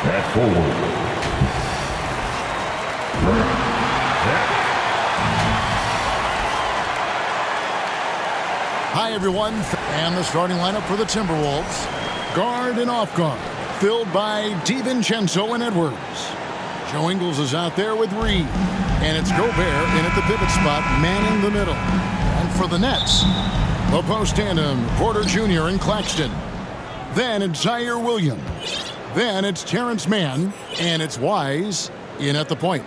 At forward. Hi, everyone. And the starting lineup for the Timberwolves. Guard and off guard, filled by DiVincenzo and Edwards. Joe Ingles is out there with Reed. And it's Gobert in at the pivot spot, manning the middle. And for the Nets, the post tandem, Porter Jr. and Claxton. Then it's Zaire Williams. Then it's Terrence Mann. And it's Wise in at the point.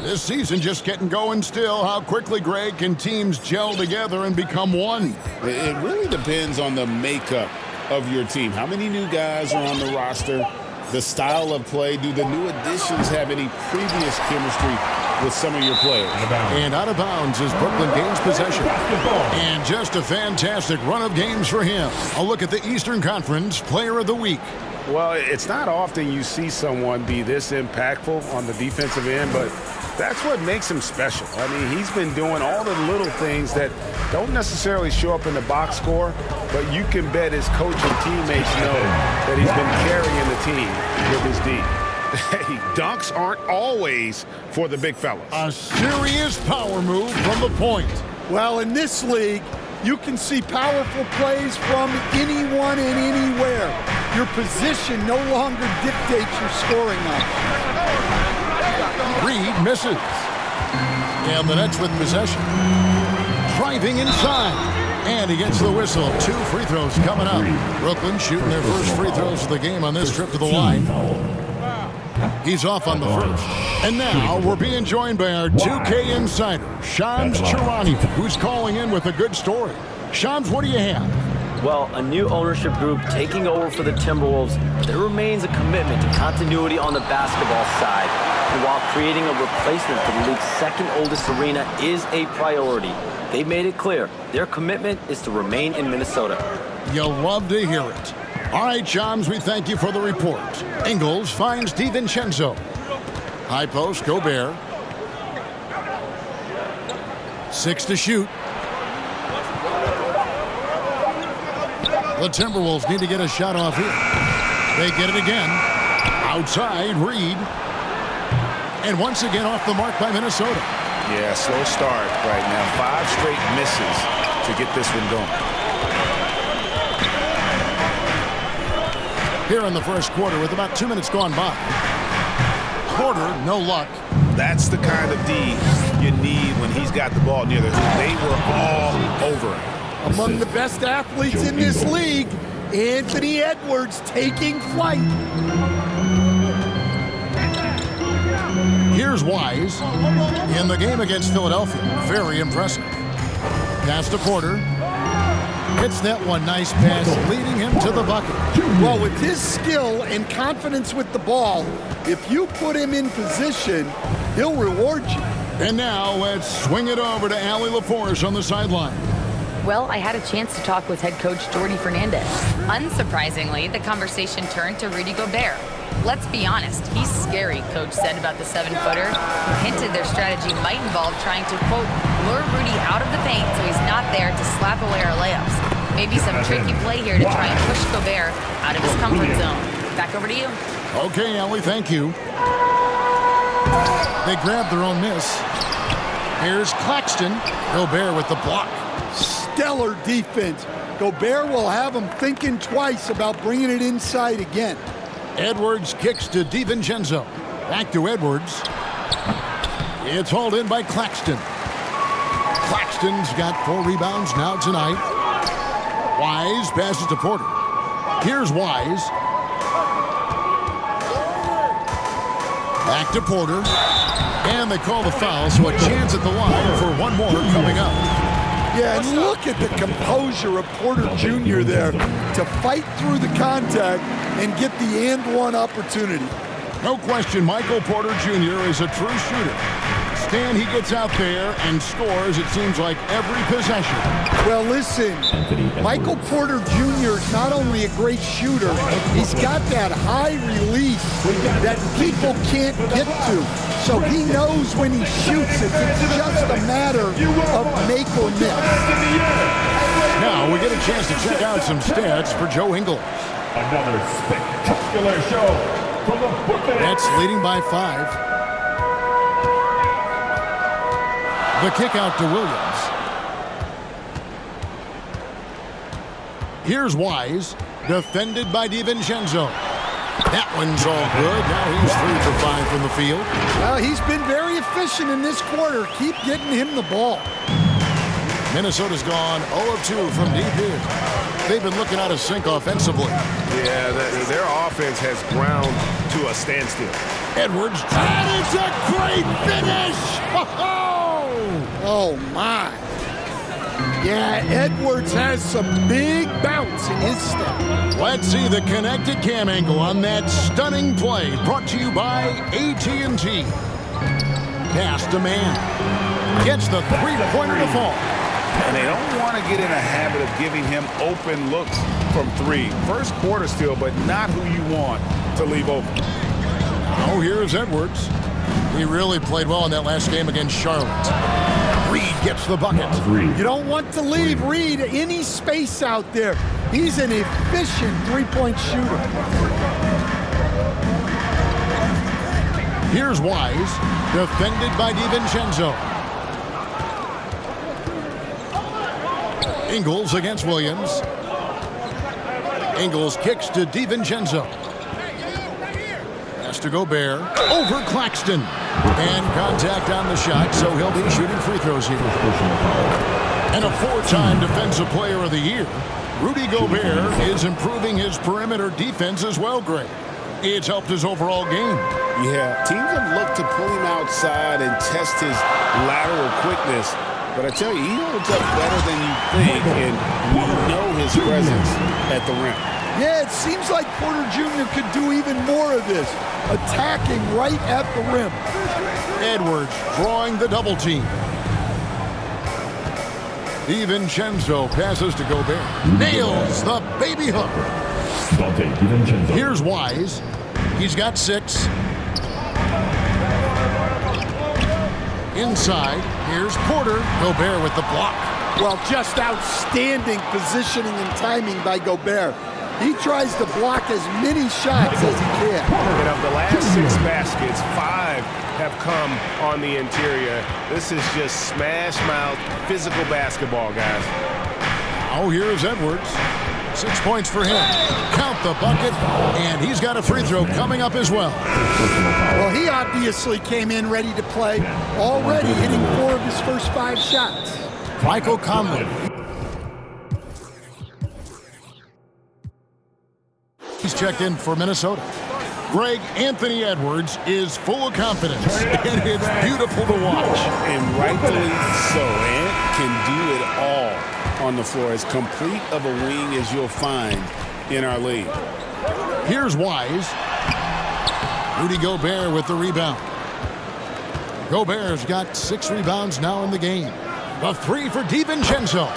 This season just getting going still. How quickly, Greg, can teams gel together and become one? It really depends on the makeup of your team. How many new guys are on the roster? The style of play. Do the new additions have any previous chemistry with some of your players? And out of bounds as Brooklyn gains possession. And just a fantastic run of games for him. A look at the Eastern Conference Player of the Week. Well, it's not often you see someone be this impactful on the defensive end, but that's what makes him special. I mean, he's been doing all the little things that don't necessarily show up in the box score, but you can bet his coach and teammates know that he's been carrying the team with his D. Hey, dunks aren't always for the big fellas. A serious power move from the point. Well, in this league, you can see powerful plays from anyone and anywhere. Your position no longer dictates your scoring options. Reed misses. And the Nets with possession. Driving inside. And he gets the whistle. 2 free throws coming up. Brooklyn shooting their first free throws of the game on this trip to the line. He's off on the first. And now we're being joined by our 2K insider, Shams Charania, who's calling in with a good story. Shams, what do you have? Well, a new ownership group taking over for the Timberwolves. There remains a commitment to continuity on the basketball side. And while creating a replacement for the league's second oldest arena is a priority, they've made it clear their commitment is to remain in Minnesota. You'll love to hear it. All right, Shams, we thank you for the report. Ingles finds DiVincenzo. High post, Gobert. 6 to shoot. The Timberwolves need to get a shot off here. They get it again. Outside, Reed. And once again off the mark by Minnesota. Yeah, slow start right now. 5 straight misses to get this one going. Here in the first quarter with about 2 minutes gone by. Porter, no luck. That's the kind of D you need when he's got the ball near the hoop. They were all over him. Among the best athletes in this league, Anthony Edwards taking flight. Here's Wise in the game against Philadelphia. Very impressive. Pass to Porter. Hits that one. Nice pass, leading him to the bucket. Well, with his skill and confidence with the ball, if you put him in position, he'll reward you. And now let's swing it over to Allie LaForce on the sideline. Well, I had a chance to talk with head coach Jordi Fernandez. Unsurprisingly, the conversation turned to Rudy Gobert. Let's be honest, he's scary, Coach said about the 7-footer. He hinted their strategy might involve trying to, quote, lure Rudy out of the paint so he's not there to slap away our layups. Maybe some tricky play here to try and push Gobert out of his comfort zone. Back over to you. Okay, Allie, thank you. They grabbed their own miss. Here's Claxton. Gobert with the block. Stellar defense. Gobert will have him thinking twice about bringing it inside again. Edwards kicks to DiVincenzo. Back to Edwards. It's hauled in by Claxton. Claxton's got 4 rebounds now tonight. Wise passes to Porter. Here's Wise. Back to Porter. And they call the foul, so a chance at the line for one more coming up. Yeah, and look at the composure of Porter Jr. there to fight through the contact and get the and-one opportunity. No question, Michael Porter Jr. is a true shooter. Stan, he gets out there and scores, it seems like, every possession. Well, listen, Michael Porter Jr. is not only a great shooter, he's got that high release that people can't get to. So he knows when he shoots it, it's just a matter of make or miss. Now we get a chance to check out some stats for Joe Ingles. Another spectacular show. Nets leading by 5. The kick out to Williams. Here's Wise, defended by DiVincenzo. That one's all good. Now he's 3 for 5 from the field. Well, he's been very efficient in this quarter. Keep getting him the ball. Minnesota's gone 0 of 2 from deep here. They've been looking out of sync offensively. Yeah, their offense has ground to a standstill. Edwards, that is a great finish! Oh, my. Yeah, Edwards has some big bounce in his step. Let's see the connected cam angle on that stunning play, brought to you by AT&T. Pass to man. Gets the three-pointer to fall. And they don't want to get in a habit of giving him open looks from 3. First quarter still, but not who you want to leave open. Now here's Edwards. He really played well in that last game against Charlotte. Reed gets the bucket. You don't want to leave Reed any space out there. He's an efficient three-point shooter. Here's Wise, defended by DiVincenzo. Ingles against Williams. Ingles kicks to DiVincenzo. Has to Gobert. Over Claxton. And contact on the shot, so he'll be shooting free throws here. And a 4-time Defensive Player of the Year, Rudy Gobert is improving his perimeter defense as well, Greg. It's helped his overall game. Yeah, teams have looked to pull him outside and test his lateral quickness. But I tell you, he holds up better than you think, and we know his presence at the rim. Yeah, it seems like Porter Jr. could do even more of this, attacking right at the rim. Edwards drawing the double team. DiVincenzo passes to Gobert. Nails the baby hook. Here's Wise. He's got 6. Inside, here's Porter. Gobert with the block. Well, just outstanding positioning and timing by Gobert. He tries to block as many shots as he can. And of the last 6 baskets, 5 have come on the interior. This is just smash-mouth physical basketball, guys. Now here's Edwards. 6 points for him. Count the bucket, and he's got a free throw coming up as well. Well, he obviously came in ready to play, already hitting 4 of his first 5 shots. Michael Conley. He's checked in for Minnesota. Greg, Anthony Edwards is full of confidence, and it's beautiful to watch. And rightfully so. Ant can do it all on the floor, as complete of a wing as you'll find in our league. Here's Wise. Rudy Gobert with the rebound. Gobert's got 6 rebounds now in the game. A 3 for DiVincenzo.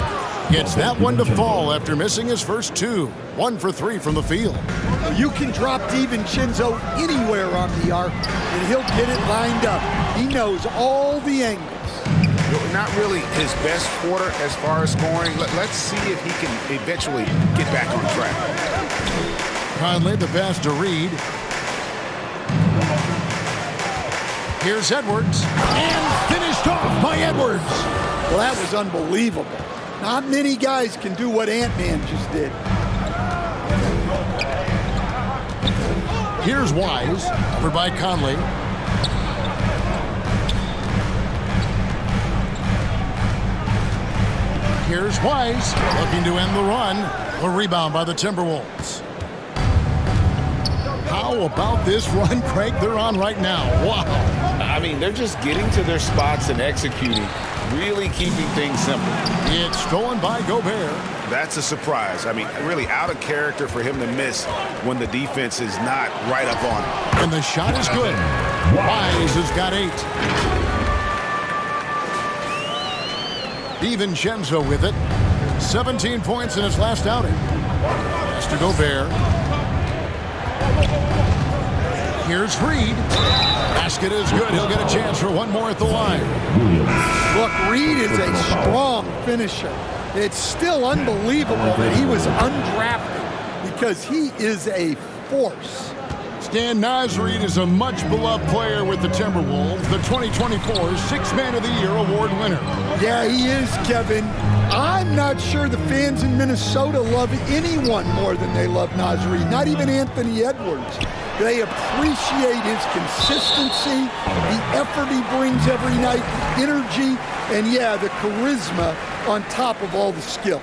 Gets that one to fall after missing his first 2. 1 for 3 from the field. You can drop DiVincenzo anywhere on the arc, and he'll get it lined up. He knows all the angles. Not really his best quarter as far as scoring. Let's see if he can eventually get back on track. Conley, the pass to Reed. Here's Edwards. And finished off by Edwards. Well, that was unbelievable. Not many guys can do what Ant-Man just did. Here's Wise, covered by Conley. Here's Wise, looking to end the run. A rebound by the Timberwolves. How about this run, Craig, they're on right now? Wow. I mean, they're just getting to their spots and executing, really keeping things simple. It's stolen by Gobert. That's a surprise. I mean, really out of character for him to miss when the defense is not right up on him. And the shot is good. Wise has got 8. DiVincenzo with it. 17 points in his last outing. Has to Gobert. Here's Reed. Basket is good. He'll get a chance for one more at the line. Look, Reed is a strong finisher. It's still unbelievable that he was undrafted because he is a force. Stan Nasreed is a much-beloved player with the Timberwolves, the 2024 Sixth Man of the Year award winner. Yeah, he is, Kevin. I'm not sure the fans in Minnesota love anyone more than they love Nasreed, not even Anthony Edwards. They appreciate his consistency, the effort he brings every night, energy, and yeah, the charisma on top of all the skill.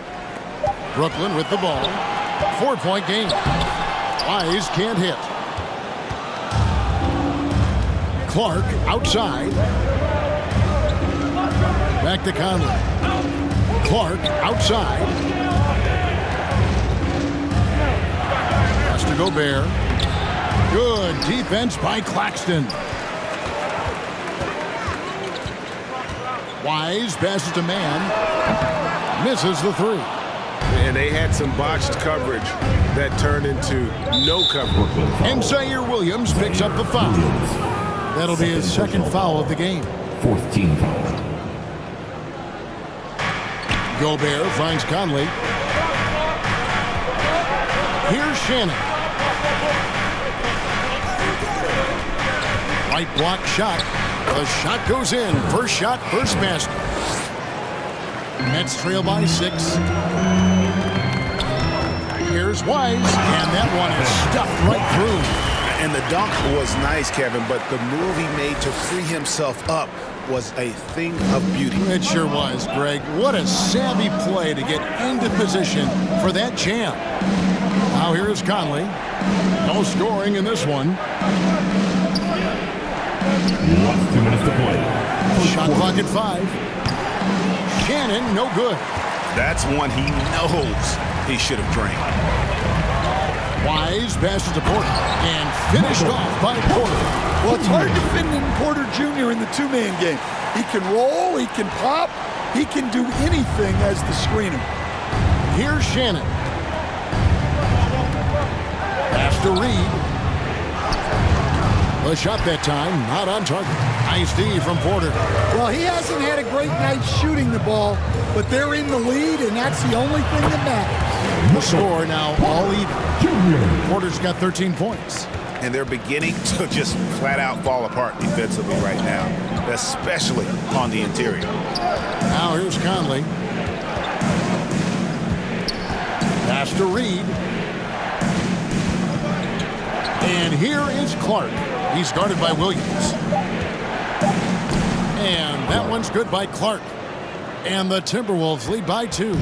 Brooklyn with the ball. 4-point game. Wise can't hit. Clark outside. Back to Conley. Clark outside. Has to Gobert. Good defense by Claxton. Wise passes to man. Misses the three. And they had some botched coverage that turned into no coverage. And Zaire Williams picks up the foul. That'll be his second foul of the game. 4th team foul. Gobert finds Conley. Here's Shannon. Right block shot. The shot goes in. First shot, first basket. Nets trail by 6. Here's Wise, and that one is stuffed right through. And the dunk was nice, Kevin, but the move he made to free himself up was a thing of beauty. It sure was, Greg. What a savvy play to get into position for that jam. Now here is Conley. No scoring in this one. 2 minutes to play. Shot clock at 5. Shannon, no good. That's one he knows he should have drained. Wise passes to Porter and finished off by Porter. Well, it's hard defending Porter Jr. in the two-man game. He can roll, he can pop, he can do anything as the screener. Here's Shannon. Pass to Reed. The shot that time, not on target. Nice D from Porter. Well, he hasn't had a great night shooting the ball, but they're in the lead, and that's the only thing that matters. The score now all even. Porter's got 13 points. And they're beginning to just flat out fall apart defensively right now, especially on the interior. Now here's Conley. Pass to Reed. And here is Clark. He's guarded by Williams. And that one's good by Clark. And the Timberwolves lead by 2.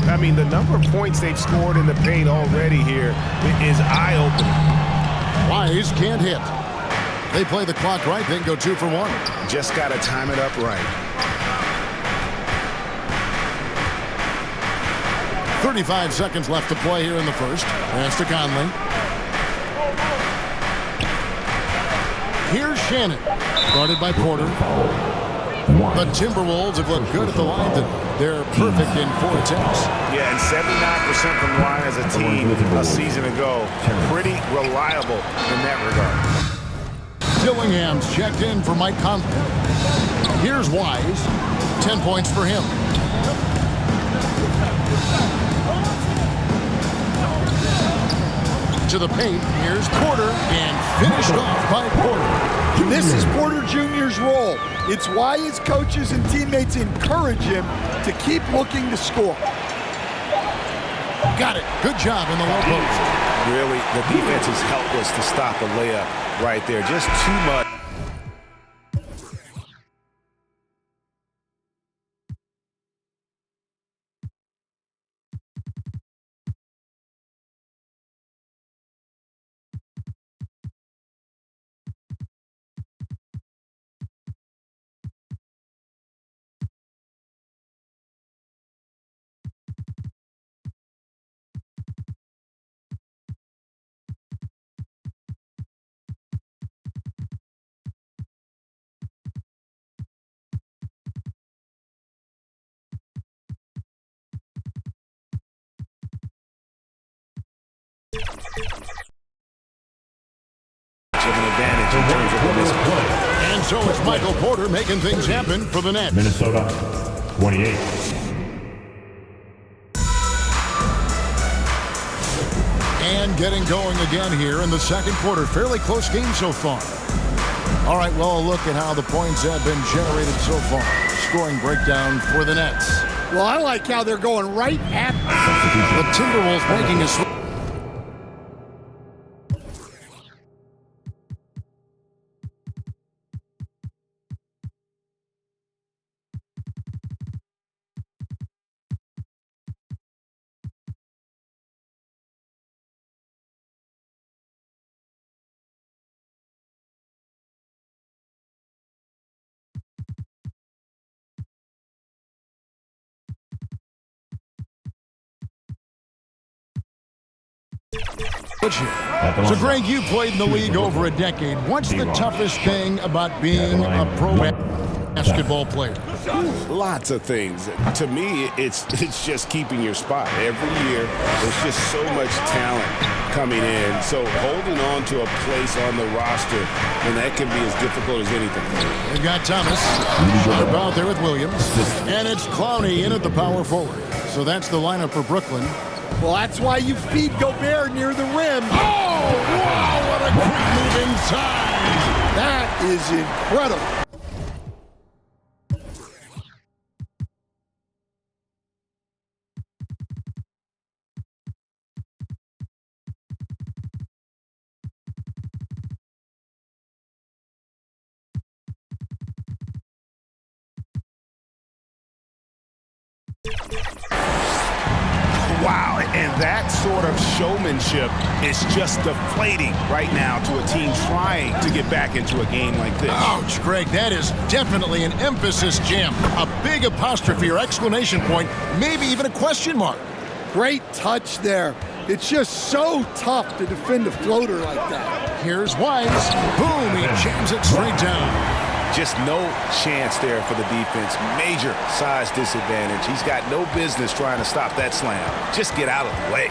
I mean, the number of points they've scored in the paint already here is eye-opening. Wise can't hit. They play the clock right, then go 2 for 1. Just got to time it up right. 35 seconds left to play here in the first. Pass to Conley. Here's Shannon. Guarded by Porter. The Timberwolves have looked good at the line. They're perfect in 4 attempts. Yeah, and 79% from the line as a team a season ago. Pretty reliable in that regard. Dillingham's checked in for Mike Conley. Here's Wise. 10 points for him. To the paint. Here's Porter, and finished off by Porter. This is Porter Jr.'s role. It's why his coaches and teammates encourage him to keep looking to score. Got it. Good job in the low post. Really, the defense is helpless to stop a layup right there. Just too much. And so it's Michael Porter making things happen for the Nets. Minnesota, 28. And getting going again here in the second quarter. Fairly close game so far. All right, well, a look at how the points have been generated so far. Scoring breakdown for the Nets. Well, I like how they're going right at The Timberwolves making a switch. So, Greg, you played in the league over a decade. What's the toughest thing about being a pro basketball player? Lots of things. To me, it's just keeping your spot. Every year, there's just so much talent coming in. So holding on to a place on the roster, and that can be as difficult as anything. They've got Thomas out there with Williams. And it's Clowney in at the power forward. So that's the lineup for Brooklyn. Well, that's why you feed Gobert near the rim. Oh, wow, what a quick move inside. That is incredible. Wow, and that sort of showmanship is just deflating right now to a team trying to get back into a game like this. Ouch, Greg, that is definitely an emphasis jam. A big apostrophe or exclamation point, maybe even a question mark. Great touch there. It's just so tough to defend a floater like that. Here's Wise. Boom, he jams it straight down. Just no chance there for the defense. Major size disadvantage. He's got no business trying to stop that slam. Just get out of the way.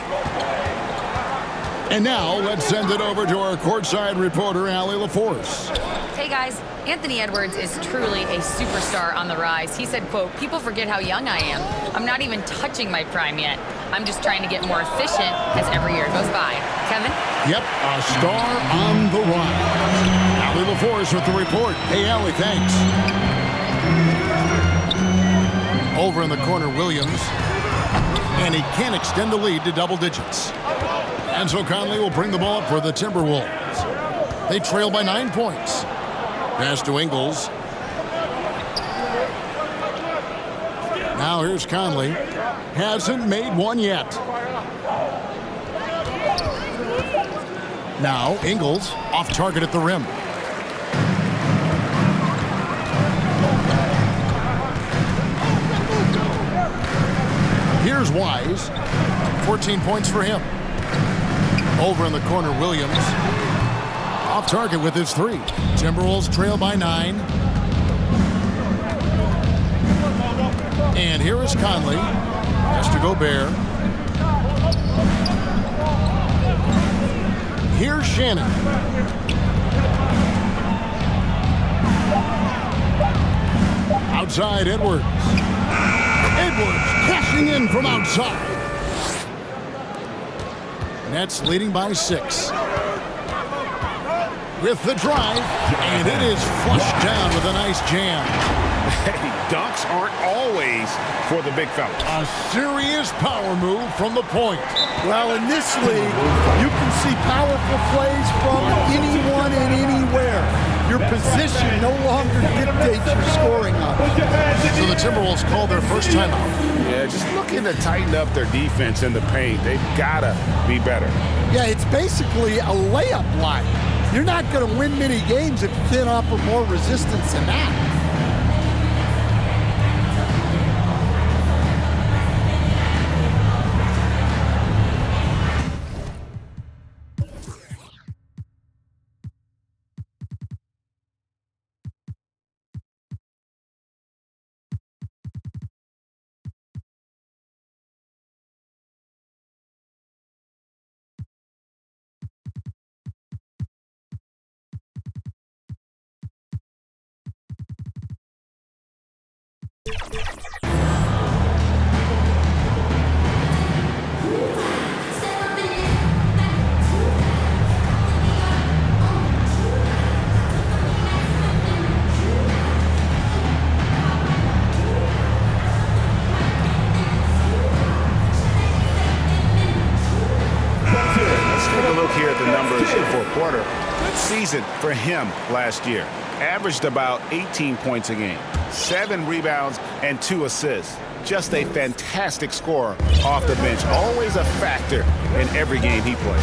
And now let's send it over to our courtside reporter, Allie LaForce. Hey guys, Anthony Edwards is truly a superstar on the rise. He said, quote, "People forget how young I am. I'm not even touching my prime yet. I'm just trying to get more efficient as every year goes by." Kevin? Yep, a star on the rise. Allie LaForce with the report. Hey, Allie, thanks. Over in the corner, Williams. And he can't extend the lead to double digits. And so Conley will bring the ball up for the Timberwolves. They trail by 9 points. Pass to Ingles. Now here's Conley. Hasn't made one yet. Now Ingles off target at the rim. Here's Wise. 14 points for him. Over in the corner, Williams. Off target with his three. Timberwolves trail by 9. And here is Conley. Has to Gobert. Here's Shannon. Outside, Edwards. Edwards cashing in from outside. Nets leading by 6. With the drive, and it is flushed down with a nice jam. Hey, dunks aren't always for the big fella. A serious power move from the point. Well, in this league, you can see powerful plays from anyone and anywhere. Your position no longer dictates your scoring options. So the Timberwolves call their first timeout. Yeah, just looking to tighten up their defense in the paint. They've got to be better. Yeah, it's basically a layup line. You're not going to win many games if you can't offer more resistance than that. Good season for him last year. Averaged about 18 points a game, 7 rebounds, and 2 assists. Just a fantastic scorer off the bench. Always a factor in every game he plays.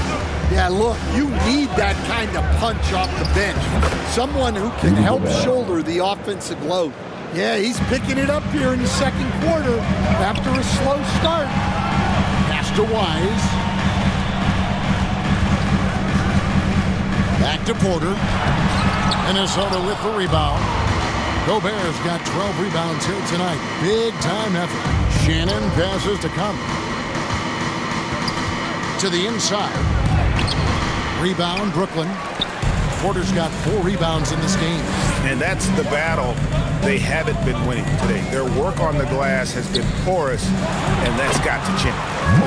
Yeah, look, you need that kind of punch off the bench. Someone who can help shoulder the offensive load. Yeah, he's picking it up here in the second quarter after a slow start. Pass to Wise. Back to Porter. Minnesota with the rebound. Gobert's got 12 rebounds here tonight. Big time effort. Shannon passes to Conley. To the inside. Rebound, Brooklyn. Porter's got 4 rebounds in this game. And that's the battle they haven't been winning today. Their work on the glass has been porous, and that's got to change.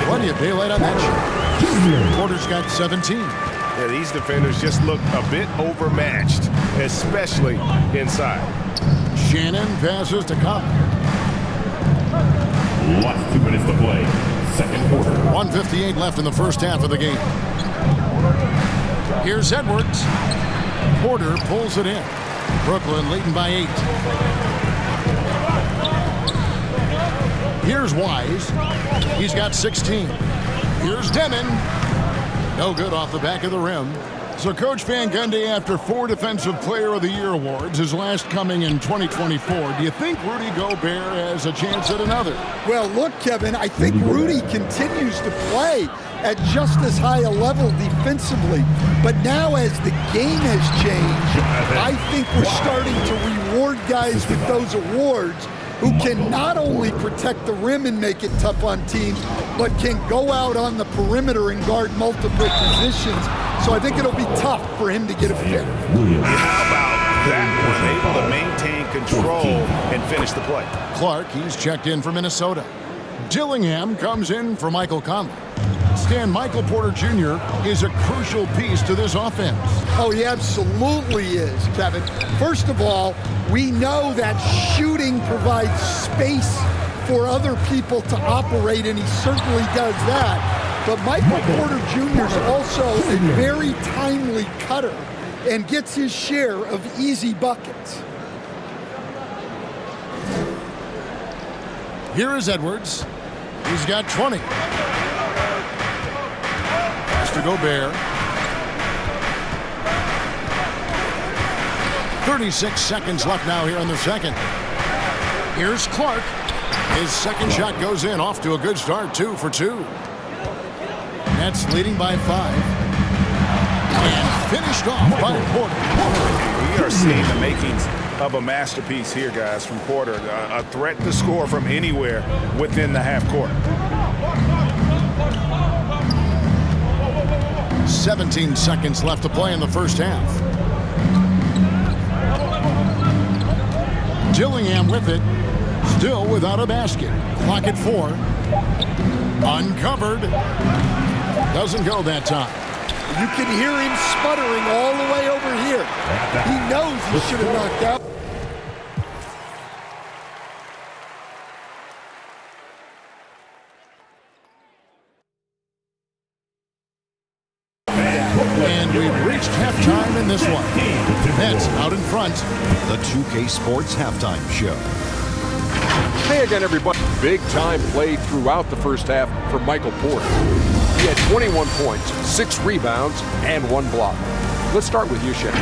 Plenty of daylight on that shot. Porter's got 17. Yeah, these defenders just look a bit overmatched, especially inside. Shannon passes to Conley. Last 2 minutes to play. Second quarter. 1:58 left in the first half of the game. Here's Edwards. Porter pulls it in. Brooklyn leading by 8. Here's Wise. He's got 16. Here's Demon. No good off the back of the rim. So Coach Van Gundy, after 4 Defensive Player of the Year awards, his last coming in 2024, do you think Rudy Gobert has a chance at another? Well, look, Kevin, I think Rudy continues to play at just as high a level defensively. But now as the game has changed, I think we're starting to reward guys with those awards who can not only protect the rim and make it tough on teams, but can go out on the perimeter and guard multiple positions. So I think it'll be tough for him to get a fit. How about that one? Able to maintain control and finish the play. Clark, he's checked in for Minnesota. Dillingham comes in for Michael Conley. Stan, Michael Porter Jr. is a crucial piece to this offense. Oh, he absolutely is, Kevin. First of all, we know that shooting provides space for other people to operate, and he certainly does that. But Michael Porter Jr. is also a very timely cutter and gets his share of easy buckets. Here is Edwards. He's got 20. To Gobert. 36 seconds left now here in the second. Here's Clark. His second shot goes in, off to a good start, 2 for 2. Nets leading by 5. And finished off by Porter. We are seeing the makings of a masterpiece here, guys, from Porter. A threat to score from anywhere within the half court. 17 seconds left to play in the first half. Dillingham with it. Still without a basket. Clock at 4. Uncovered. Doesn't go that time. You can hear him sputtering all the way over here. He knows he should have knocked out. And we've reached halftime in this one. Nets out in front. The 2K Sports Halftime Show. Hey again, everybody. Big time play throughout the first half for Michael Porter. He had 21 points, 6 rebounds, and 1 block. Let's start with you, Shane.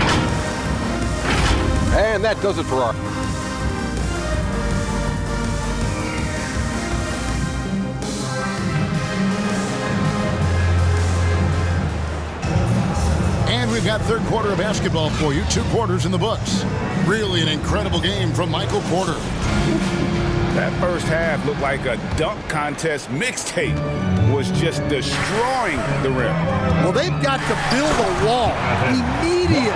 And that does it for our... And we've got third quarter of basketball for you. 2 quarters in the books. Really an incredible game from Michael Porter. That first half looked like a dunk contest mixtape. Was just destroying the rim. Well, they've got to build a wall immediately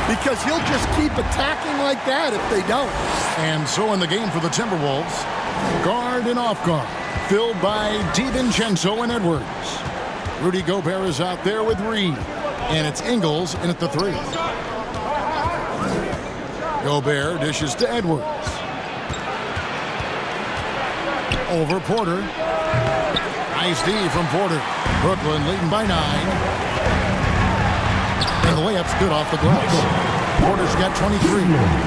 because he'll just keep attacking like that if they don't. And so in the game for the Timberwolves, guard and off guard, filled by DiVincenzo and Edwards. Rudy Gobert is out there with Reed, and it's Ingles in at the 3. Gobert dishes to Edwards. Over Porter. Nice D from Porter. Brooklyn leading by 9. And the layup's good off the glass. Porter's got 23.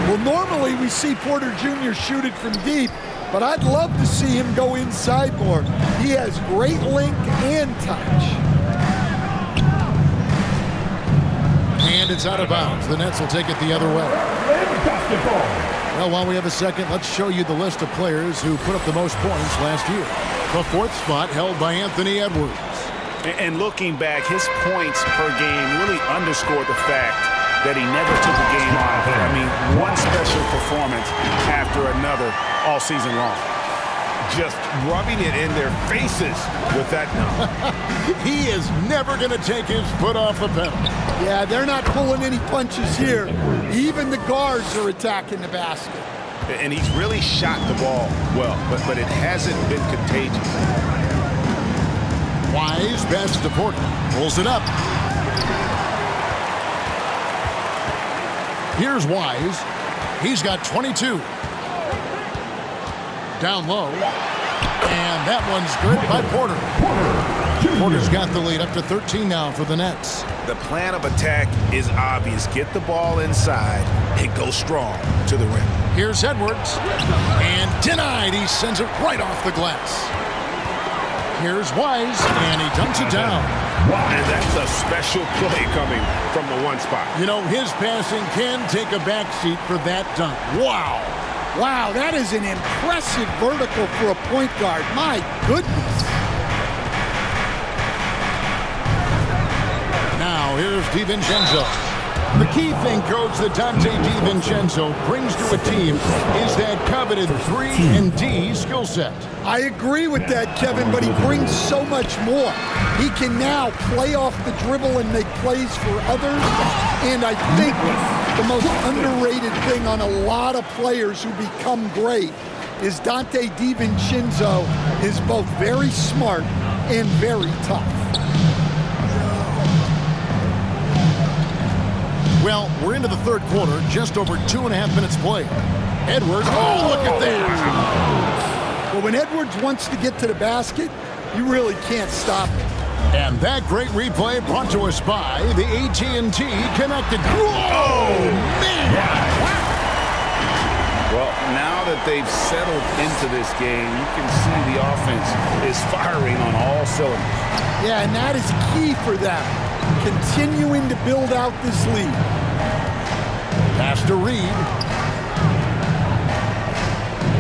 Well, normally we see Porter Jr. shoot it from deep, but I'd love to see him go inside more. He has great length and touch. And it's out of bounds. The Nets will take it the other way. Well, while we have a second, let's show you the list of players who put up the most points last year. The fourth spot held by Anthony Edwards. And looking back, his points per game really underscored the fact that he never took a game off. I mean, one special performance after another all season long. Just rubbing it in their faces with that number. He is never going to take his foot off the pedal. Yeah, they're not pulling any punches here. Even the guards are attacking the basket. And he's really shot the ball well, but it hasn't been contagious. Wise passes to Porter. Pulls it up. Here's Wise. He's got 22. Down low. And that one's good by Porter. Porter's got the lead up to 13 now for the Nets. The plan of attack is obvious. Get the ball inside and go strong to the rim. Here's Edwards. And denied. He sends it right off the glass. Here's Wise, and he dunks it down. And that's a special play coming from the one spot. You know, his passing can take a backseat for that dunk. Wow. Wow, that is an impressive vertical for a point guard. My goodness. Now, here's DiVincenzo. The key thing, Coach, that Donte DiVincenzo brings to a team is that coveted 3-and-D skill set. I agree with that, Kevin, but he brings so much more. He can now play off the dribble and make plays for others. And I think the most underrated thing on a lot of players who become great is Donte DiVincenzo is both very smart and very tough. Well, we're into the third quarter, just over 2.5 minutes played. Edwards, oh, look at that. Well, when Edwards wants to get to the basket, you really can't stop him. And that great replay brought to us by the AT&T Connected. Oh, man! Well, now that they've settled into this game, you can see the offense is firing on all cylinders. Yeah, and that is key for them, continuing to build out this lead. Pass to Reed.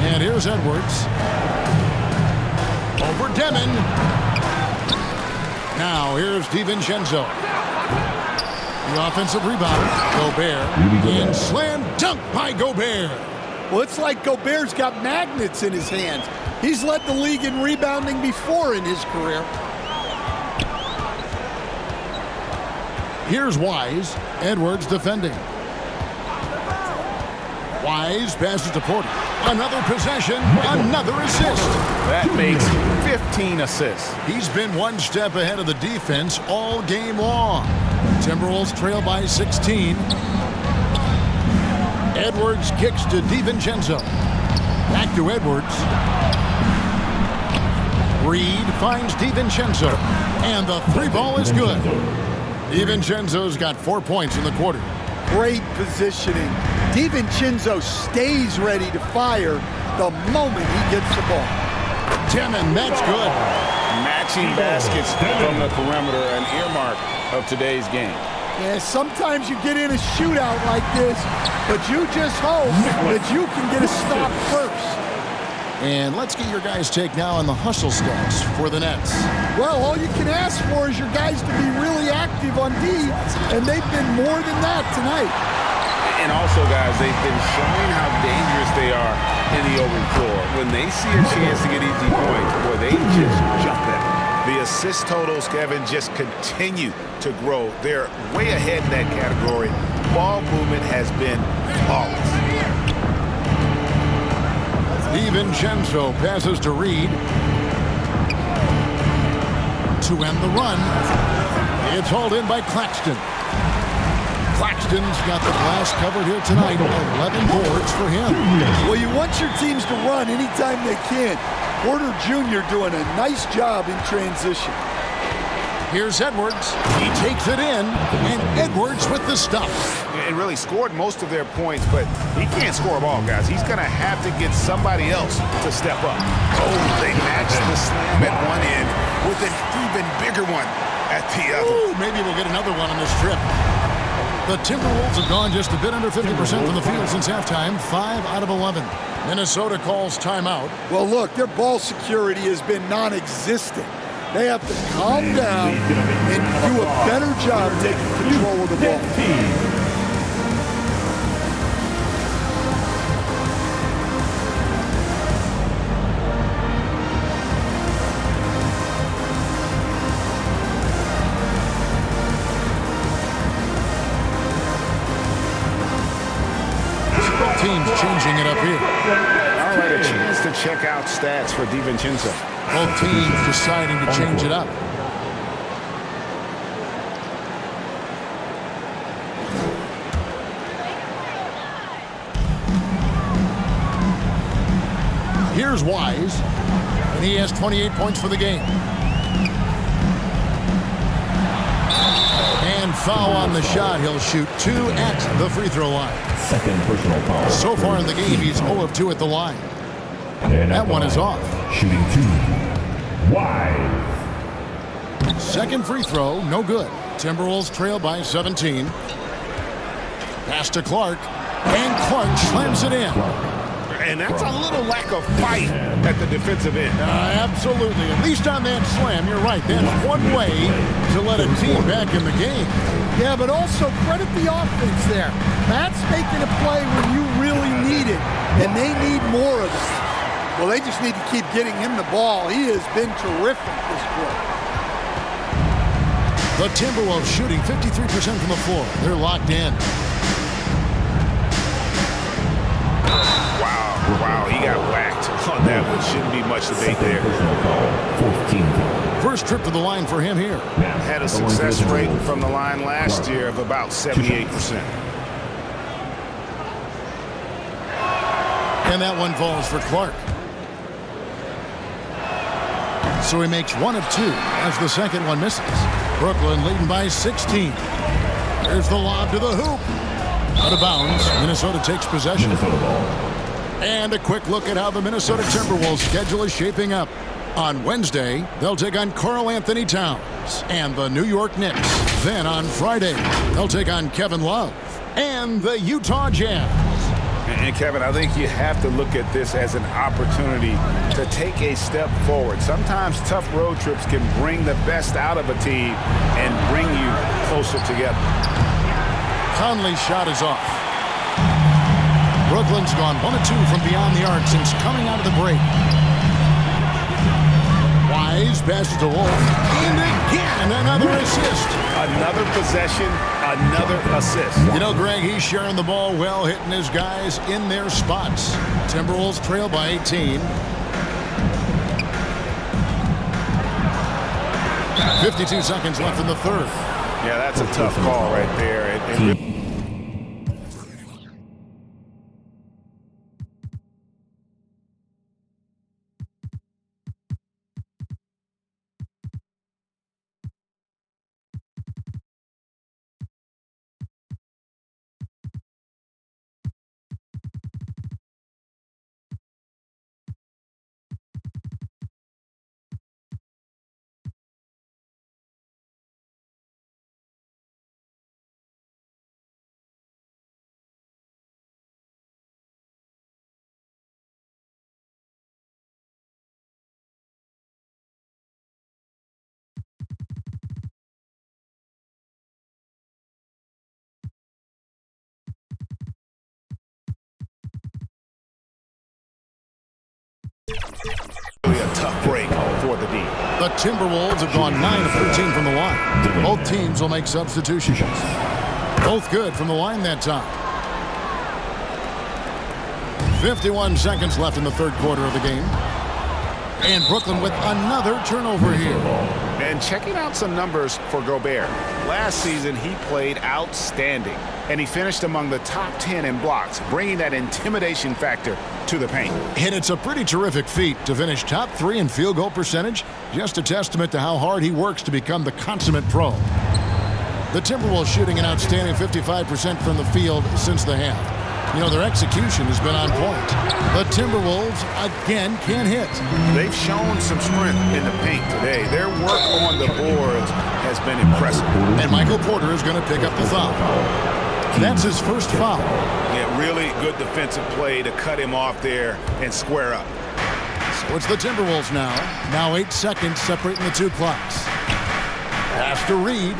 And here's Edwards. Over Demon. Now here's DiVincenzo. The offensive rebound. Gobert. And slam dunk by Gobert. Well, it's like Gobert's got magnets in his hands. He's led the league in rebounding before in his career. Here's Wise. Edwards defending. Wise passes to Porter. Another possession, another assist. That makes 15 assists. He's been one step ahead of the defense all game long. Timberwolves trail by 16. Edwards kicks to DiVincenzo. Back to Edwards. Reed finds DiVincenzo. And the three ball is good. DiVincenzo's got 4 points in the quarter. Great positioning. DiVincenzo stays ready to fire the moment he gets the ball. Demon, that's good. Matching baskets from the perimeter, an earmark of today's game. Yeah, sometimes you get in a shootout like this, but you just hope that you can get a stop first. And let's get your guys' take now on the hustle stats for the Nets. Well, all you can ask for is your guys to be really active on D, and they've been more than that tonight. And also, guys, they've been showing how dangerous they are in the open floor. When they see a chance to get easy points, boy, they just jump at it. The assist totals, Kevin, just continue to grow. They're way ahead in that category. Ball movement has been flawless. DiVincenzo passes to Reed. To end the run. It's hauled in by Claxton. Claxton's got the glass covered here tonight. 11 boards for him. Well, you want your teams to run anytime they can. Porter Jr. doing a nice job in transition. Here's Edwards. He takes it in, and Edwards with the stop. And really scored most of their points, but he can't score them all, guys. He's going to have to get somebody else to step up. Oh, they matched the slam at one end with an even bigger one at the other. Ooh, maybe we'll get another one on this trip. The Timberwolves have gone just a bit under 50% from the field since halftime, 5 out of 11. Minnesota calls timeout. Well, look, their ball security has been non-existent. They have to calm down and do a better job taking control of the ball. Teams changing it up here. All right, a chance to check out stats for DiVincenzo. Both teams deciding to change it up. Here's Wise, and he has 28 points for the game. And foul on the shot. He'll shoot 2 at the free throw line. Second personal foul. So far in the game, he's 0 of 2 at the line. And that one is off. Shooting 2. Wide. Second free throw, no good. Timberwolves trail by 17. Pass to Clark, and Clark slams it in. And that's a little lack of fight at the defensive end. Absolutely. At least on that slam, you're right. That's one way to let a team back in the game. Yeah, but also credit the offense there. Matt's making a play when you really need it, and they need more of it. Well, they just need to keep getting him the ball. He has been terrific this quarter. The Timberwolves shooting 53% from the floor. They're locked in. Wow, he got whacked on that one. Shouldn't be much debate there. First trip to the line for him here. Had a success rate from the line last year of about 78%. And that one falls for Clark. So he makes 1 of 2 as the second one misses. Brooklyn leading by 16. There's the lob to the hoop. Out of bounds. Minnesota takes possession. And a quick look at how the Minnesota Timberwolves schedule is shaping up. On Wednesday, they'll take on Karl Anthony Towns and the New York Knicks. Then on Friday, they'll take on Kevin Love and the Utah Jazz. And Kevin, I think you have to look at this as an opportunity to take a step forward. Sometimes tough road trips can bring the best out of a team and bring you closer together. Conley's shot is off. Brooklyn's gone 1 of 2 from beyond the arc since coming out of the break. Wise passes to Wolf. And again, another assist. Another possession, another assist. You know, Greg, he's sharing the ball well, hitting his guys in their spots. Timberwolves trail by 18. 52 seconds left in the third. Yeah, that's a tough call right there. Really a tough break for the D. The Timberwolves have gone 9 of 13 from the line. Both teams will make substitutions. Both good from the line that time. 51 seconds left in the third quarter of the game. And Brooklyn with another turnover here. And checking out some numbers for Gobert. Last season, he played outstanding, and he finished among the top 10 in blocks, bringing that intimidation factor to the paint. And it's a pretty terrific feat to finish top 3 in field goal percentage. Just a testament to how hard he works to become the consummate pro. The Timberwolves shooting an outstanding 55% from the field since the half. You know, their execution has been on point. The Timberwolves, again, can't hit. They've shown some strength in the paint today. Their work on the boards has been impressive. And Michael Porter is going to pick up the foul. That's his first foul. Yeah, really good defensive play to cut him off there and square up. So it's the Timberwolves now. Now 8 seconds separating the two clocks. Pass to Reed.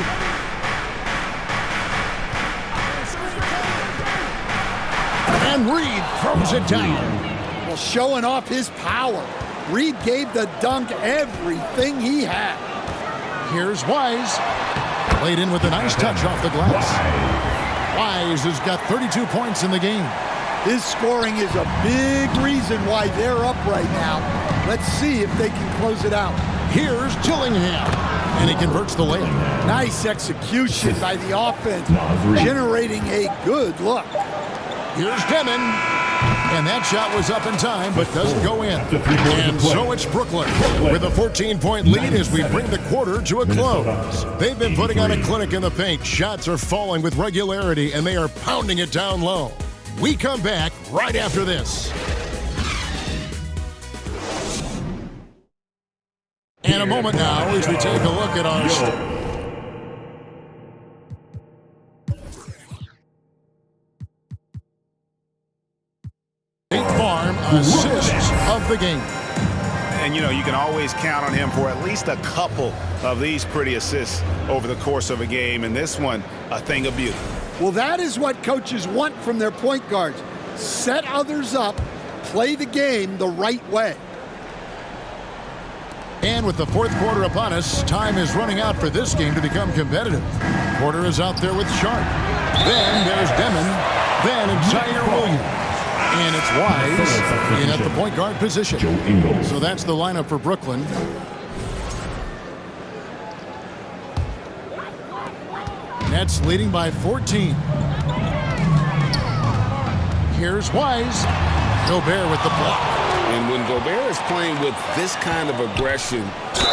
And Reed throws it down. Well, showing off his power. Reed gave the dunk everything he had. Here's Wise. Played in with a nice touch off the glass. Wise has got 32 points in the game. His scoring is a big reason why they're up right now. Let's see if they can close it out. Here's Dillingham. And he converts the layup. Nice execution by the offense, generating a good look. Here's Demon. And that shot was up in time, but doesn't go in. And so it's Brooklyn with a 14-point lead as we bring the quarter to a close. They've been putting on a clinic in the paint. Shots are falling with regularity, and they are pounding it down low. We come back right after this. And a moment now as we take a look at our State Farm assists of the game. And, you know, you can always count on him for at least a couple of these pretty assists over the course of a game. And this one, a thing of beauty. Well, that is what coaches want from their point guards. Set others up, play the game the right way. And with the fourth quarter upon us, time is running out for this game to become competitive. Porter is out there with Sharp. Then there's Demon. Then it's Zaire Williams. And it's Wise in at the point guard position. So that's the lineup for Brooklyn. Nets leading by 14. Here's Wise. Gobert with the block. And when Gobert is playing with this kind of aggression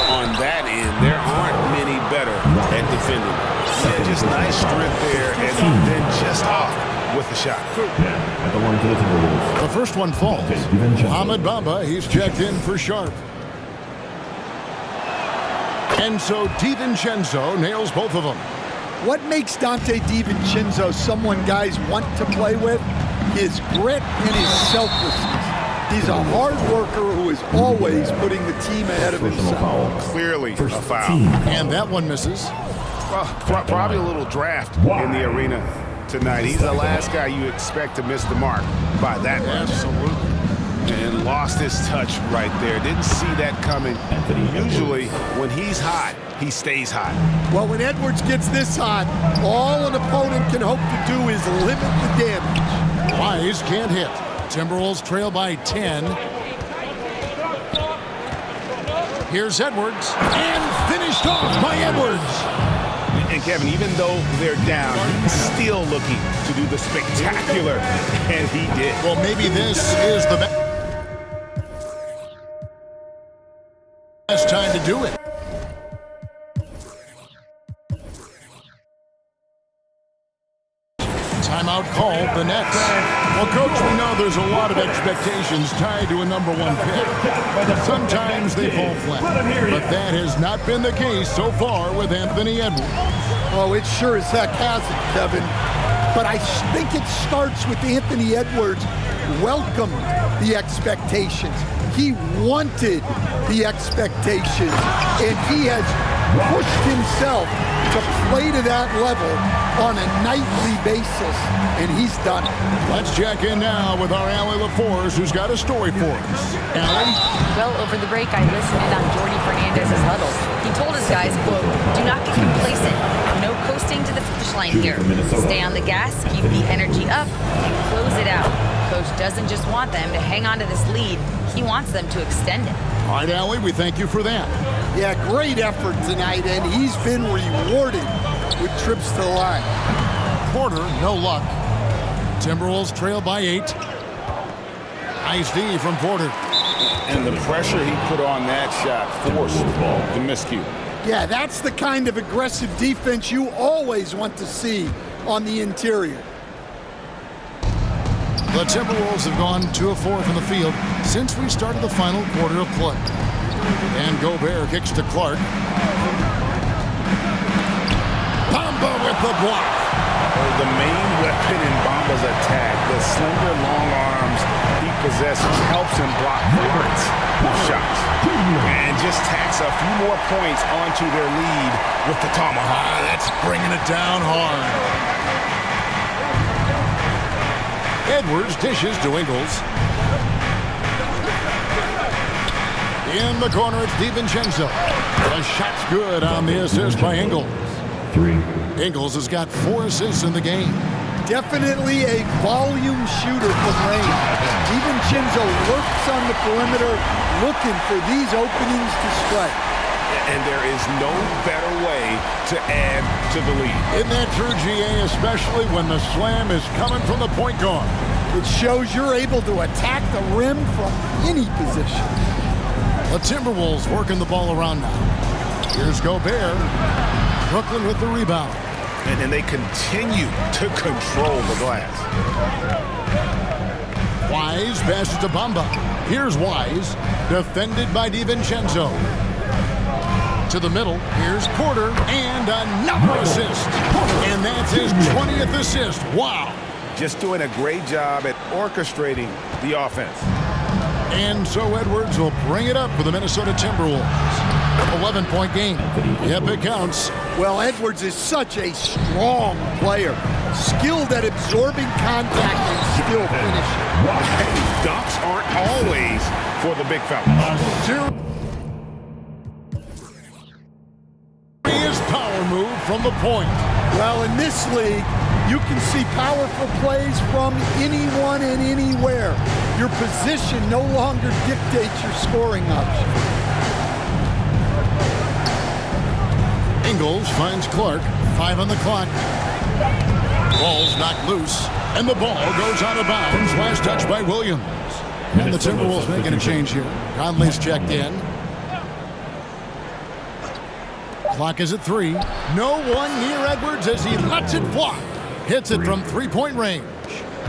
on that end, there aren't many better at defending. Yeah, just nice strength there, and then just off with the shot. At the line to the Timberwolves. The first one falls. Mohamed Bamba, he's checked in for Sharp. And so DiVincenzo nails both of them. What makes Dante DiVincenzo someone guys want to play with? His grit and his selflessness. He's a hard worker who is always putting the team ahead of himself. Clearly a foul. And that one misses. Well, probably a little draft in the arena tonight. He's the last guy you expect to miss the mark by that much. Absolutely. And lost his touch right there. Didn't see that coming. Usually, when he's hot, he stays hot. Well, when Edwards gets this hot, all an opponent can hope to do is limit the damage. Wise can't hit. Timberwolves trail by 10. Here's Edwards. And finished off by Edwards. And Kevin, even though they're down, he's still looking to do the spectacular, and he did. Well, maybe this is the best time to do it. Timeout called the Nets. Well, Coach, we know there's a lot of expectations tied to a #1 pick. Sometimes they fall flat, but that has not been the case so far with Anthony Edwards. Oh, it sure as heck hasn't, Kevin. But I think it starts with Anthony Edwards welcomed the expectations. He wanted the expectations, and he has pushed himself to play to that level on a nightly basis, and he's done it. Let's check in now with our Allie LaForce, who's got a story for us. Allie? Well, over the break, I listened in on Jordi Fernandez's huddle. He told his guys, quote, "Do not get complacent. No coasting to the finish line here. Stay on the gas, keep the energy up, and close it out." Coach doesn't just want them to hang on to this lead. He wants them to extend it. All right, Allie, we thank you for that. Yeah, great effort tonight, and he's been rewarded with trips to the line. Porter, no luck. Timberwolves trail by 8. Nice D from Porter. And the pressure he put on that shot forced the miscue. Yeah, that's the kind of aggressive defense you always want to see on the interior. The Timberwolves have gone 2 of 4 from the field since we started the final quarter of play. And Gobert kicks to Clark. Bamba with the block. The main weapon in Bamba's attack, the slender long arms he possesses, helps him block hundreds of shots. And just tacks a few more points onto their lead with the tomahawk. That's bringing it down hard. Edwards dishes to Ingles. In the corner, it's DiVincenzo. The shot's good on the assist by Ingles. 3. Ingles has got 4 assists in the game. Definitely a volume shooter from range. DiVincenzo lurks on the perimeter looking for these openings to strike. And there is no better way to add to the lead. Isn't that true, GA, especially when the slam is coming from the point guard? It shows you're able to attack the rim from any position. The Timberwolves working the ball around now. Here's Gobert. Brooklyn with the rebound. And then they continue to control the glass. Wise passes to Bamba. Here's Wise. Defended by DiVincenzo. To the middle. Here's Porter. And another assist. And that's his 20th assist. Wow. Just doing a great job at orchestrating the offense. And so Edwards will bring it up for the Minnesota Timberwolves. 11-point game. Yep, it counts. Well, Edwards is such a strong player. Skilled at absorbing contact and still finishing. Dunks aren't always for the big fellas. Serious power move from the point. Well, in this league, you can see powerful plays from anyone and anywhere. Your position no longer dictates your scoring option. Ingles finds Clark. 5 on the clock. Ball's knocked loose. And the ball goes out of bounds. Last touch by Williams. And the Timberwolves making a change here. Conley's checked in. Clock is at 3. No one near Edwards as he lets it fly. Hits it from 3-point range.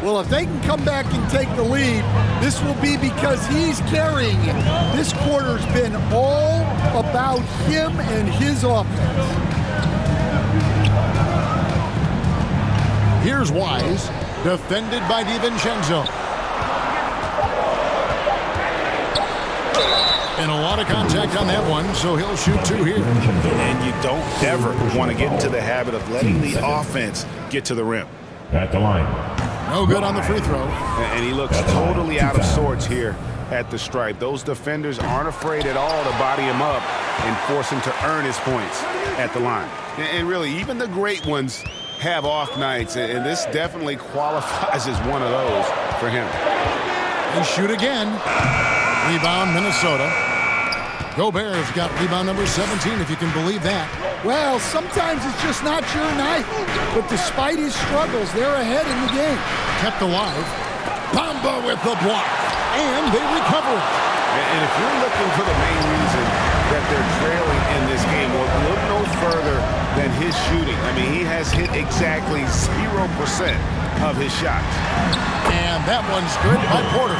Well, if they can come back and take the lead, this will be because he's carrying it. This quarter's been all about him and his offense. Here's Wise, defended by DiVincenzo. And a lot of contact on that one, so he'll shoot 2 here. And you don't ever want to get into the habit of letting the offense get to the rim. At the line. No good on the free throw. And he looks totally out of sorts here at the stripe. Those defenders aren't afraid at all to body him up and force him to earn his points at the line. And really, even the great ones have off nights, and this definitely qualifies as one of those for him. They shoot again. Rebound, Minnesota. Gobert's got rebound number 17, if you can believe that. Well, sometimes it's just not your night. But despite his struggles, they're ahead in the game. Kept alive. Bamba with the block. And they recover it. And if you're looking for the main reason that they're trailing in this game, well, look no further than his shooting. I mean, he has hit exactly 0% of his shots. And that one's good by Porter.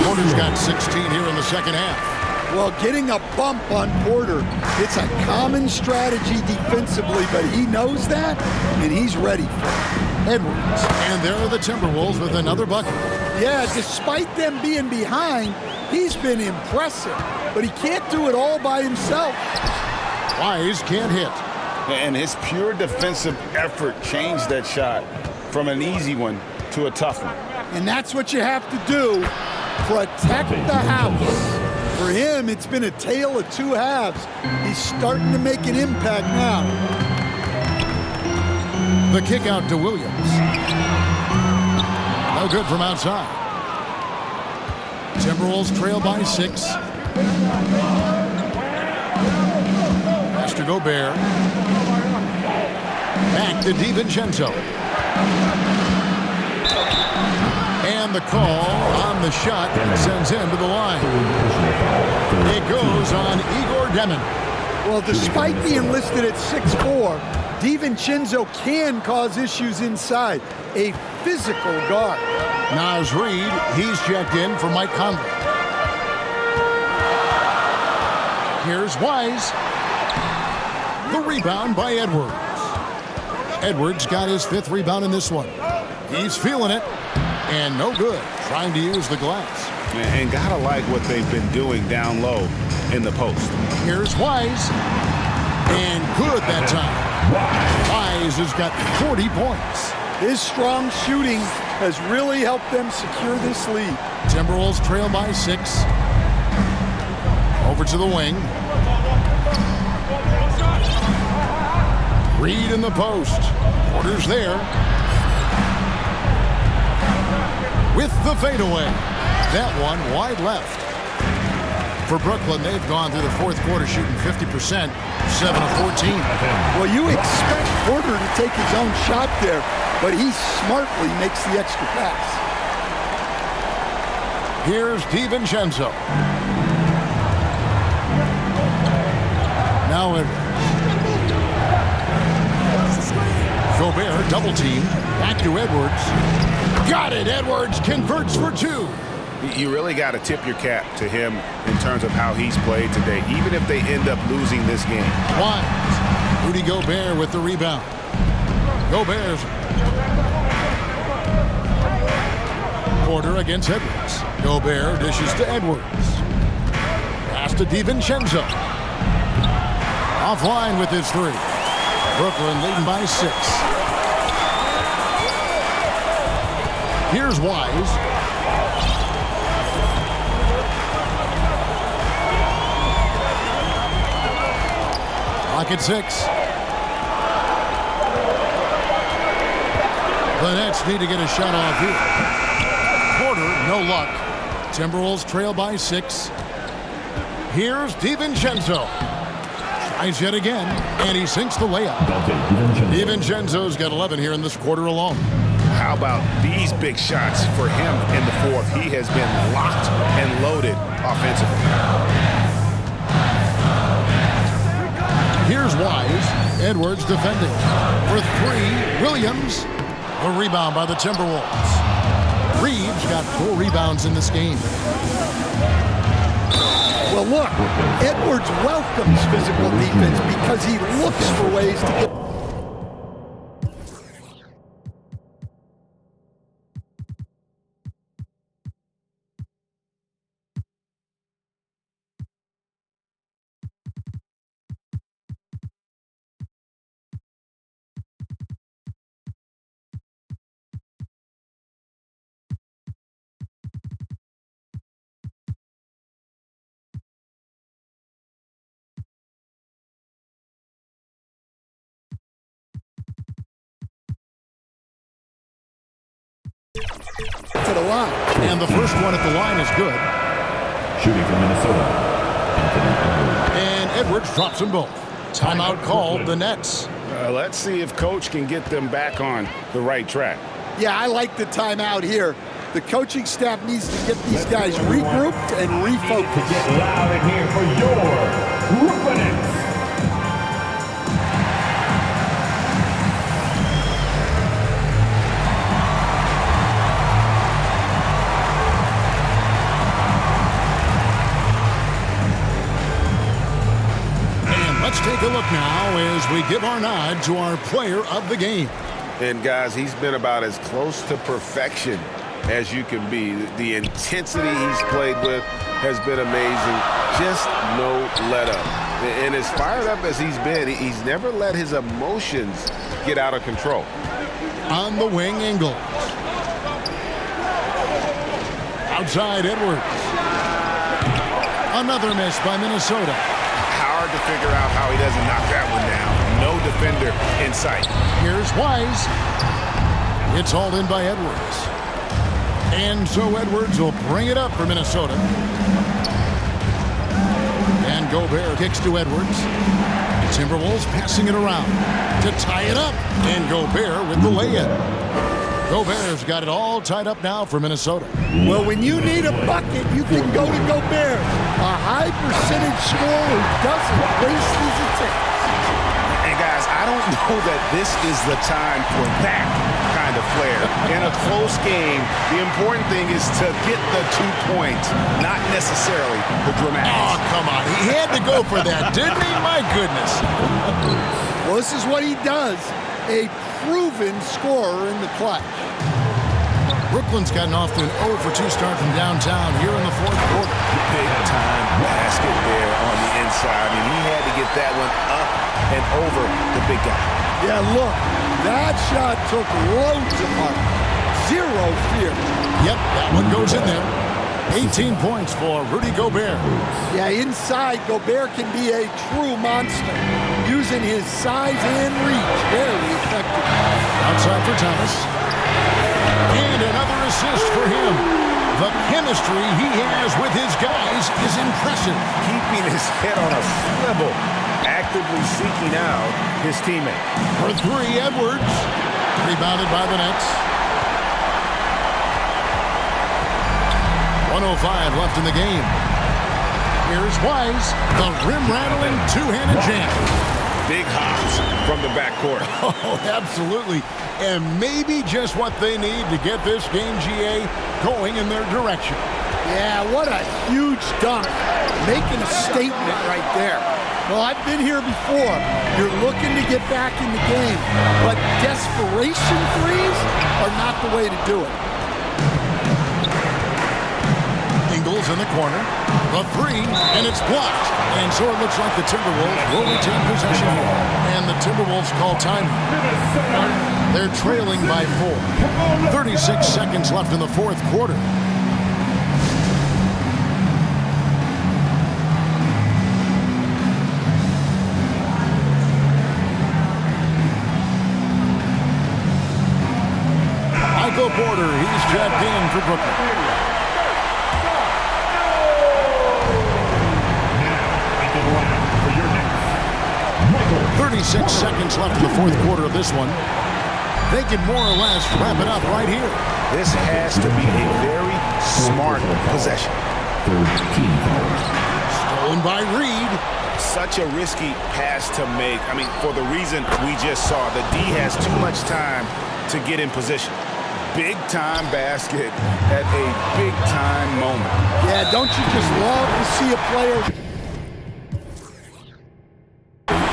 Porter's got 16 here in the second half. Well, getting a bump on Porter, it's a common strategy defensively, but he knows that, and he's ready for it. Edwards. And there are the Timberwolves with another bucket. Yeah, despite them being behind, he's been impressive, but he can't do it all by himself. Wise can't hit. And his pure defensive effort changed that shot from an easy one to a tough one. And that's what you have to do. Protect the house. For him, it's been a tale of 2 halves. He's starting to make an impact now. The kick out to Williams. No good from outside. Timberwolves trail by 6. to Gobert. Back to DiVincenzo. And the call on the shot sends him to the line. It goes on Igor Demin. Well, despite being listed at 6'4", DiVincenzo can cause issues inside. A physical guard. Naz Reid, he's checked in for Mike Conley. Here's Wise. The rebound by Edwards. Edwards got his 5th rebound in this one. He's feeling it. And no good. Trying to use the glass. And gotta like what they've been doing down low in the post. Here's Wise. And good that time. Wise has got 40 points. His strong shooting has really helped them secure this lead. Timberwolves trail by 6. Over to the wing. Reid in the post. Porter's there. With the fadeaway. That one wide left. For Brooklyn, they've gone through the 4th quarter shooting 50%, 7 of 14. Well, you expect Porter to take his own shot there, but he smartly makes the extra pass. Here's DiVincenzo. Now Edwards. Gobert double team. Back to Edwards. Got it. Edwards converts for 2. You really got to tip your cap to him in terms of how he's played today, even if they end up losing this game. Wise. Rudy Gobert with the rebound. Gobert's. Porter against Edwards. Gobert dishes to Edwards. Pass to DiVincenzo. Offline with his 3. Brooklyn leading by 6. Here's Wise. Clock at 6. The Nets need to get a shot off here. Porter, no luck. Timberwolves trail by 6. Here's DiVincenzo. Tries yet again, and he sinks the layup. DiVincenzo's got 11 here in this quarter alone. How about these big shots for him in the 4th? He has been locked and loaded offensively. Here's Wise. Edwards defending. For 3, Williams. The rebound by the Timberwolves. Reeves got 4 rebounds in this game. Well, look, Edwards welcomes physical defense because he looks for ways to get. To the line. And the first one at the line is good. Shooting from Minnesota, Anthony Edwards. And Edwards drops them both. Timeout called the Nets. Let's see if Coach can get them back on the right track. Yeah, I like the timeout here. The coaching staff needs to get these guys regrouped and refocused. Get loud in here for your Brooklyn Nets. Let's take a look now as we give our nod to our player of the game. And guys, he's been about as close to perfection as you can be. The intensity he's played with has been amazing. Just no let up. And as fired up as he's been, he's never let his emotions get out of control. On the wing, Ingles. Outside, Edwards. Another miss by Minnesota. Hard to figure out how he doesn't knock that one down. No defender in sight. Here's Wise. It's hauled in by Edwards. And so Edwards will bring it up for Minnesota. And Gobert kicks to Edwards. Timberwolves passing it around to tie it up. And Gobert with the lay-in. Gobert's got it all tied up now for Minnesota. Well, when you need a bucket, you can go to Gobert. A high percentage scorer who doesn't waste his attempts. And guys, I don't know that this is the time for that kind of flair. In a close game, the important thing is to get the 2 points, not necessarily the dramatics. Oh, come on. He had to go for that, didn't he? My goodness. Well, this is what he does. A proven scorer in the clutch. Brooklyn's gotten off to an 0 for 2 start from downtown here in the fourth quarter. Big time basket there on the inside. I mean, he had to get that one up and over the big guy. Yeah, look, that shot took loads of heart. Zero fear. Yep, that one goes in there. 18 points for Rudy Gobert. Yeah, inside, Gobert can be a true monster, using his size and reach very effectively. Outside for Thomas. And another assist for him. The chemistry he has with his guys is impressive. Keeping his head on a swivel, actively seeking out his teammate. For 3, Edwards. Rebounded by the Nets. 1:05 left in the game. Here's Wise. The rim-rattling two-handed jam. Big hops from the backcourt. Oh, absolutely. And maybe just what they need to get this game, GA, going in their direction. Yeah, what a huge dunk. Making a statement right there. Well, I've been here before. You're looking to get back in the game, but desperation threes are not the way to do it. Ingles in the corner. The 3, and it's blocked. And so it looks like the Timberwolves will retain possession here. And the Timberwolves call time. They're trailing by 4. 36 seconds left in the fourth quarter. Michael Porter, he's checked in for Brooklyn. 36 seconds left in the fourth quarter of this one. They can more or less wrap it up right here. This has to be a very smart possession. 13 fouls. Stolen by Reed. Such a risky pass to make. I mean, for the reason we just saw, the D has too much time to get in position. Big time basket at a big time moment. Yeah, don't you just love to see a player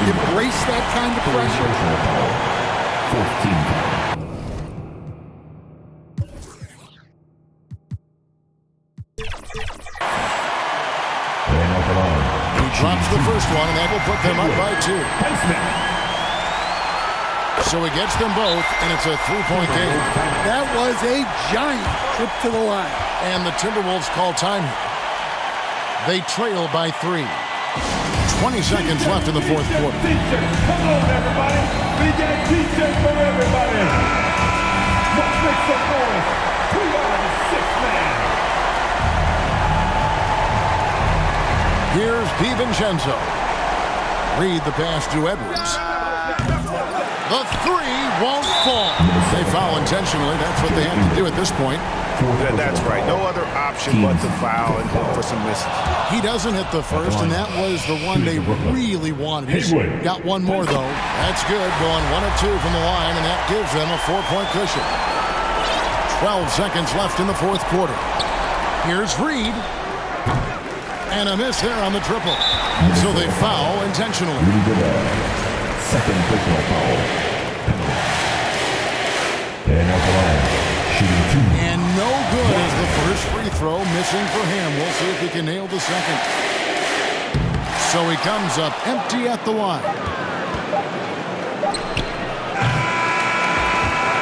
embrace that kind of pressure? 14 fouls. He drops the first one, and that will put them up by 2. So he gets them both, and it's a 3-point game. That was a giant trip to the line. And the Timberwolves call time. They trail by 3. 20 seconds left in the fourth quarter. Come on, everybody. We get a t-shirt for everybody. Let's make some noise. We are the 6th man. Here's DiVincenzo. Read the pass to Edwards. The 3 won't fall. They foul intentionally. That's what they have to do at this point. That's right. No other option but to foul and hope for some misses. He doesn't hit the first, and that was the one they really wanted. He's got one more, though. That's good. Going 1 of 2 from the line, and that gives them a 4-point cushion. 12 seconds left in the fourth quarter. Here's Reed. And a miss there on the triple. So they foul intentionally. Second personal foul. And off the line, shooting 2. And no good as the first free throw missing for him. We'll see if he can nail the second. So he comes up empty at the line.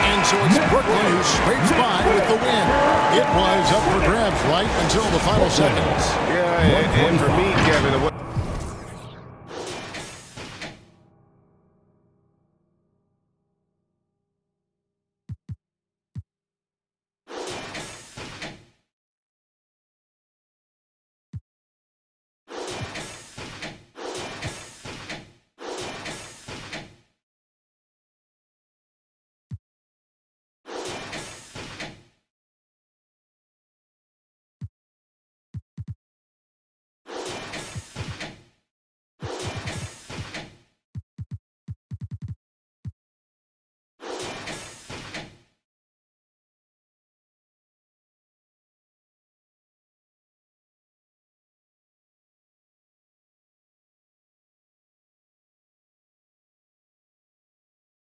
And so it's Brooklyn who scrapes by with the win. It was up for grabs right until the final seconds. Yeah, and for me, Kevin,